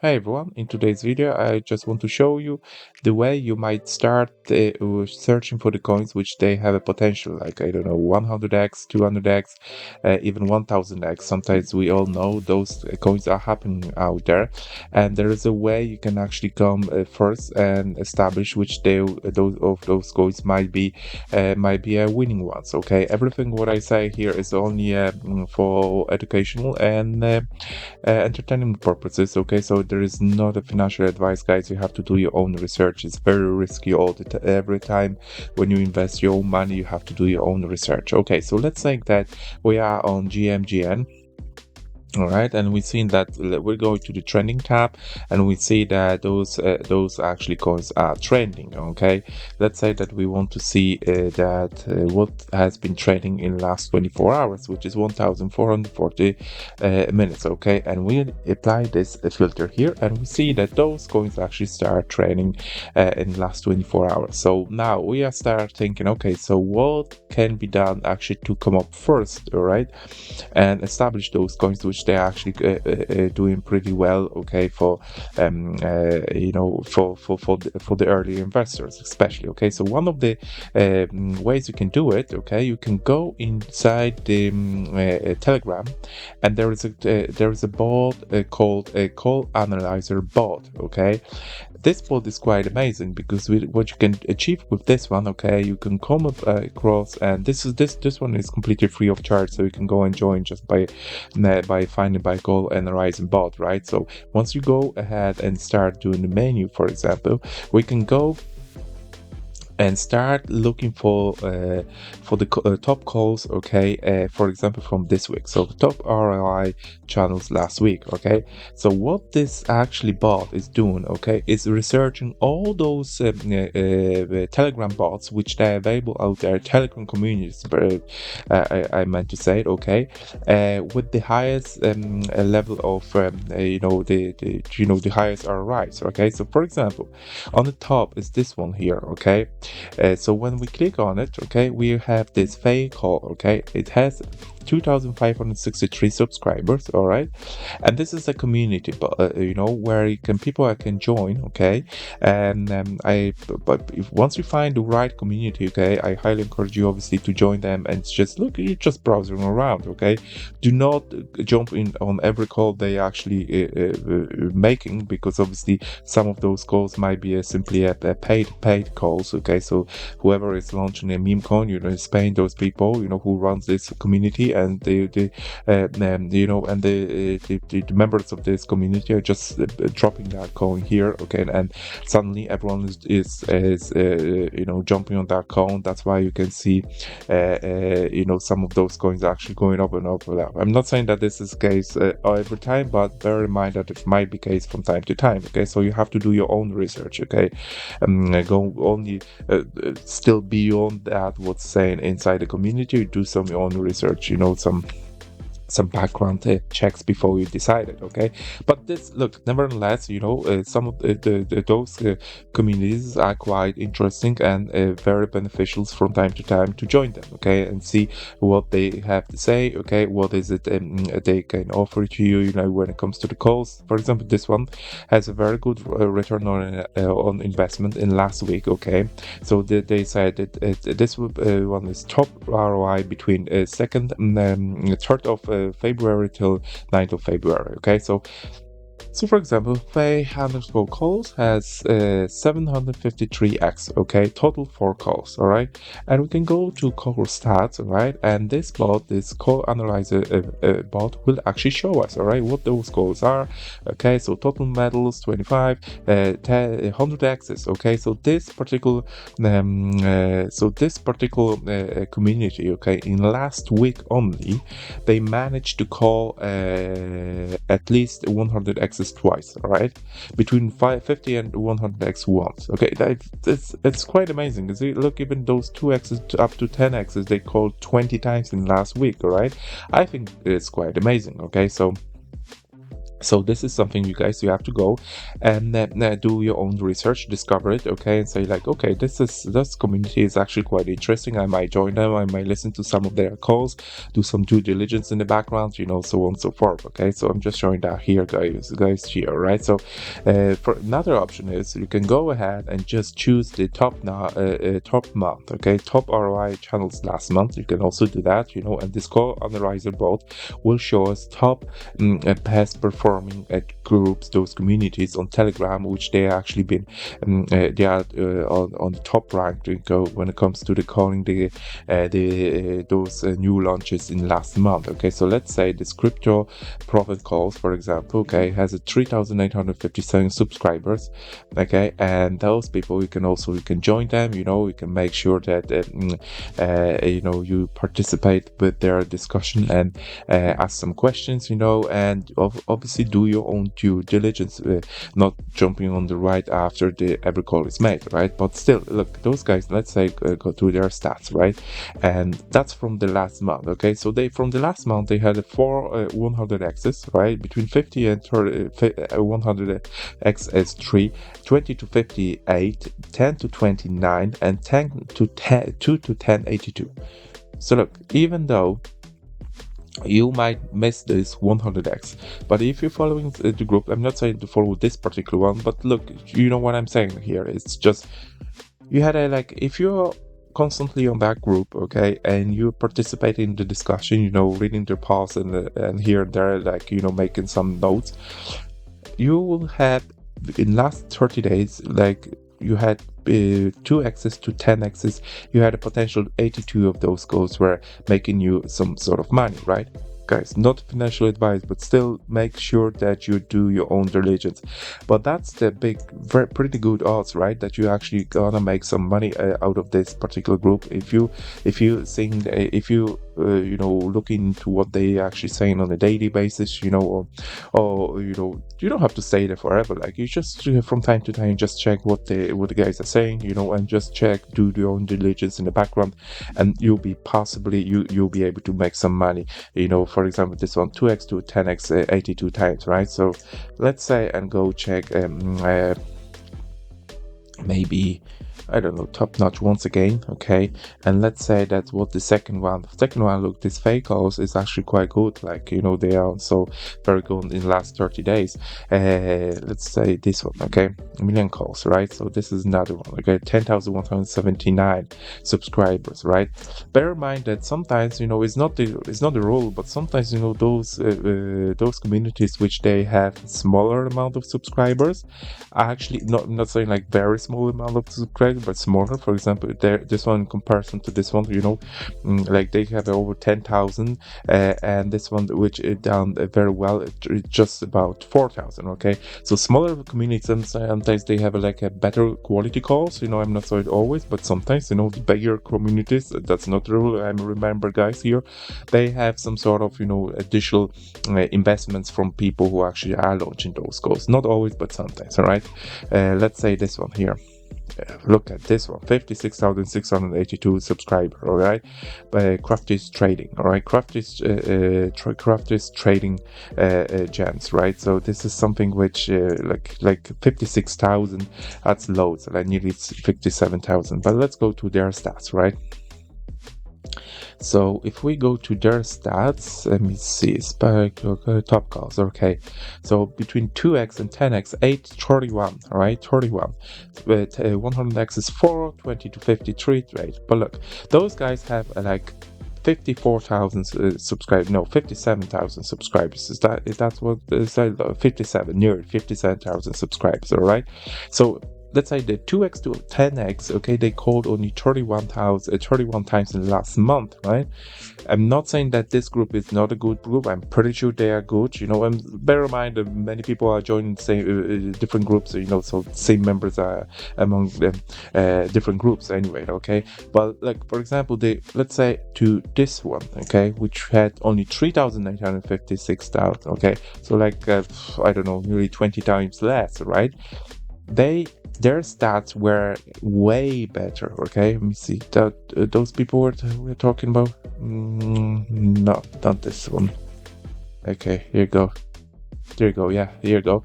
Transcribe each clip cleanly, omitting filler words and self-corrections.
Hey everyone, in today's video I just want to show you the way you might start searching for the coins which they have a potential, like, I don't know, 100x, 200x, even 1000x. Sometimes we all know those coins are happening out there, and there is a way you can actually come first and establish which those coins might be winning ones. Okay, everything what I say here is only for educational and entertainment purposes. Okay, so there is not a financial advice, guys. You have to do your own research. It's very risky every time when you invest your own money. You have to do your own research. Okay, so let's say that we are on GMGN. All right, and we've seen that we're going to the trending tab, and we see that those actually coins are trending. Okay, let's say that we want to see what has been trading in the last 24 hours, which is 1440 minutes. Okay, and we apply this filter here, and we see that those coins actually start trading in the last 24 hours. So now we are start thinking, okay, so what can be done actually to come up first, all right, and establish those coins which they're actually doing pretty well. Okay, for for the early investors especially. Okay, so one of the ways you can do it, okay, you can go inside the Telegram, and there is a bot called a call analyzer bot. Okay, this bot is quite amazing because what you can achieve with this one, okay, you can come across, and this one is completely free of charge, so you can go and join just by finding by call analyzing bot, right? So once you go ahead and start doing the menu, for example, we can go and start looking for the top calls, okay, for example from this week, so the top ROI channels last week. Okay, so what this actually bot is doing, okay, is researching all those Telegram bots which they're available out there, Telegram communities, I meant to say it, okay, with the highest level of the highest ROIs. Okay, so for example, on the top is this one here. Okay, so when we click on it, okay, we have this fake call. Okay, it has 2563 subscribers. All right, and this is a community, but where people can join. Okay, and once you find the right community, okay, I highly encourage you obviously to join them and just look, you're just browsing around. Okay, do not jump in on every call they actually making, because obviously some of those calls might be simply a paid calls. Okay, so whoever is launching a meme coin, is paying those people, who runs this community, and the members of this community are just dropping that coin here. Okay, and suddenly everyone is jumping on that coin. That's why you can see some of those coins are actually going up and up and up. I'm not saying that this is the case every time, but bear in mind that it might be case from time to time. Okay, so you have to do your own research. Okay, go only still beyond that what's saying inside the community, do some your own research, some background checks before you decide it. Okay, but this, look, nevertheless, some of those communities are quite interesting and very beneficial from time to time to join them. Okay, and see what they have to say. Okay, what is it they can offer to you, when it comes to the calls. For example, this one has a very good return on investment in last week. Okay, so they said that this one is top ROI between 2nd and 3rd of February till 9th of February. Okay, so for example, Faye_calls has 753x. Okay, total 4 calls. All right, and we can go to call stats. All right, and this call analyzer bot will actually show us, all right, what those calls are. Okay, so total medals 25, 100 axes. Okay, so this particular community, okay, in last week only, they managed to call at least 100 axes twice. All right, between 50 and 100x once. Okay, it's quite amazing. Because look, even those 2x's up to 10x's they called 20 times in last week. All right, I think it's quite amazing. Okay, so So this is something you have to go and do your own research, discover it, okay, and say like, okay, this community is actually quite interesting. I might join them. I might listen to some of their calls, do some due diligence in the background, so on and so forth. Okay, so I'm just showing that here, guys here, right? So for another option is you can go ahead and just choose the top month, okay, top ROI channels last month. You can also do that, and this call analyzer bot will show us top past performing groups, those communities on Telegram, which they actually been they are on the top rank when it comes to the calling those new launches in last month. Okay, so let's say this crypto profit calls, for example, okay, has a 3,857 subscribers. Okay, and those people you can join them. You can make sure that you participate with their discussion and ask some questions, and obviously do your own due diligence, not jumping on the right after every call is made, right? But still, look, those guys, let's say, go through their stats, right? And that's from the last month, okay? So from the last month, they had 100x's, right? Between 50 and 100x is 3, 20 to 58, 10 to 29, and 2 to 1082. So look, even though you might miss this 100x, but if you're following the group, I'm not saying to follow this particular one, but look, you know what I'm saying here. It's just you had if you're constantly on that group, okay, and you participate in the discussion, reading their posts and here and there, making some notes, you will have in last 30 days you had 2x's to 10x's. You had a potential 82 of those goals were making you some sort of money, right? Guys, not financial advice, but still make sure that you do your own diligence. But that's the pretty good odds, right? That you actually gonna make some money out of this particular group if you look into what they actually saying on a daily basis, or you don't have to stay there forever. You just from time to time just check what the guys are saying, and just do your own diligence in the background, and you'll be able to make some money. For example, this one 2x to 10x 82 times, right? So let's say and go check maybe, I don't know, top notch once again, okay, and let's say that's what the second one, look, this fake calls is actually quite good, they are also very good in the last 30 days. Let's say this one, okay, a million calls, right? So this is another one, okay, 10,179 subscribers, right? Bear in mind that sometimes, it's not the rule, but sometimes, those communities which they have smaller amount of subscribers are actually not saying very small amount of subscribers, but smaller. For example, this one in comparison to this one, they have over 10,000, and this one, which is done very well, it's just about 4,000. Okay, so smaller communities sometimes they have a better quality calls. I'm not saying always, but sometimes the bigger communities, that's not the rule. I remember, guys, here they have some sort of additional investments from people who actually are launching those calls. Not always, but sometimes. All right, let's say this one here. Look at this one, 56,682 subscriber. All right, Crafty's trading. All right, Crafty's trading gems, right? So this is something which 56,000, that's loads, nearly 57,000. But let's go to their stats, right? So if we go to their stats, let me see, top calls, okay. So between 2x and 10x, 831, all right, 31. But 100x is 4, 20 to 53, right? But look, those guys have 54,000 subscribers, no, 57,000 subscribers. Is that what is that? 57, near 57,000 subscribers, all right? So let's say the 2x to 10x, okay, they called only 31 times in the last month, right? I'm not saying that this group is not a good group. I'm pretty sure they are good, and bear in mind that many people are joining same different groups, so same members are among them different groups anyway, okay? But for example, let's say to this one, okay, which had only 3,956,000, okay, so I don't know, nearly 20 times less, right? Their stats were way better. Okay, let me see. Those people we're talking about. No, not this one. Okay, here you go. There you go. Yeah, here you go.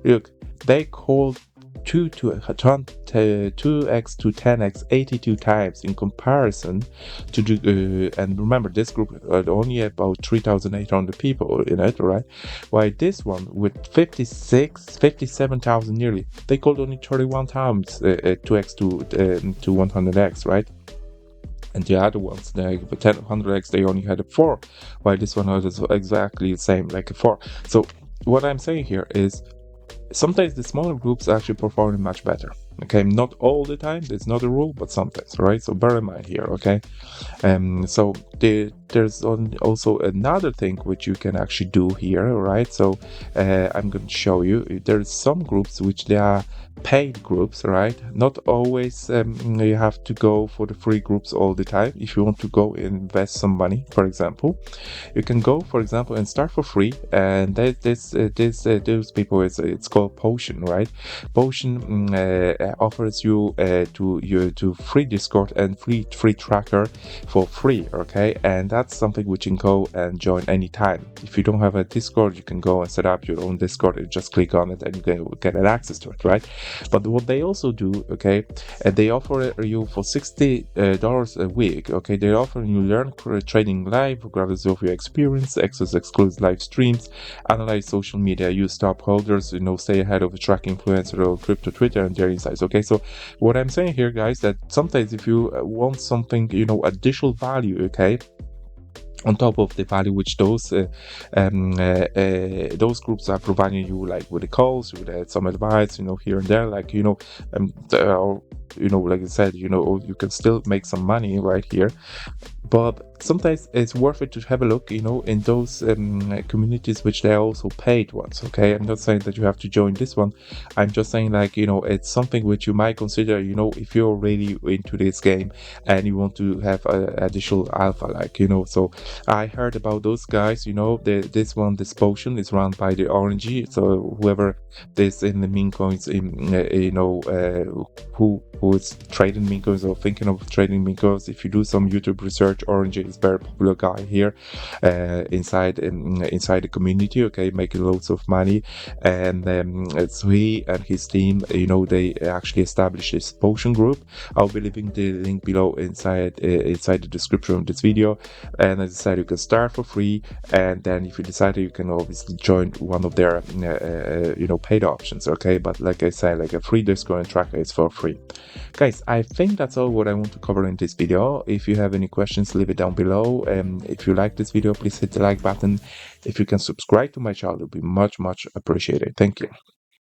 Look, they called 2x to 10x 82 times in comparison to the and remember this group had only about 3,800 people in it, right? While this one with 57,000 nearly, they called only 31 times 2x to 100x, right? And the other ones, like 100x, they only had a 4, while this one was exactly the same, like a 4. So what I'm saying here is sometimes the smaller groups actually perform much better. Okay, not all the time, there's not a rule, but sometimes, right? So bear in mind here, okay? So there's also another thing which you can actually do here, right? So I'm going to show you. There's some groups which they are paid groups, right? Not always you have to go for the free groups all the time. If you want to go invest some money, for example, you can go, for example, and start for free. And those people, it's called Potion, right? Potion offers you to free Discord and free tracker for free, okay? And that's something which you can go and join anytime. If you don't have a Discord, you can go and set up your own Discord and just click on it and you can get access to it, right? But what they also do, okay, they offer you for $60 a week, okay? They offer you learn trading live regardless of your experience, access exclusive live streams, analyze social media, use top holders, stay ahead of a track influencer or crypto Twitter and their insights, okay? So what I'm saying here, guys, that sometimes if you want something, additional value, okay, on top of the value which those groups are providing you, like with the calls, with some advice, here and there, like or, like I said, you can still make some money right here. But sometimes it's worth it to have a look, in those communities which they are also paid ones, okay? I'm not saying that you have to join this one. I'm just saying, like, it's something which you might consider, if you're really into this game and you want to have additional alpha, like, so I heard about those guys, this potion is run by the RNG. So whoever is in the meme coins, who is trading meme coins or thinking of trading meme coins, if you do some YouTube research, Orange is very popular guy here inside the community, okay, making loads of money. And so he and his team, they actually established this potion group. I'll be leaving the link below inside the description of this video. And as I said, you can start for free, and then if you decide, you can obviously join one of their paid options, okay? But like I said, like a free Discord and tracker is for free. Guys, I think that's all what I want to cover in this video. If you have any questions, leave it down below. If you like this video, please hit the like button. If you can subscribe to my channel, it would be much appreciated. Thank you.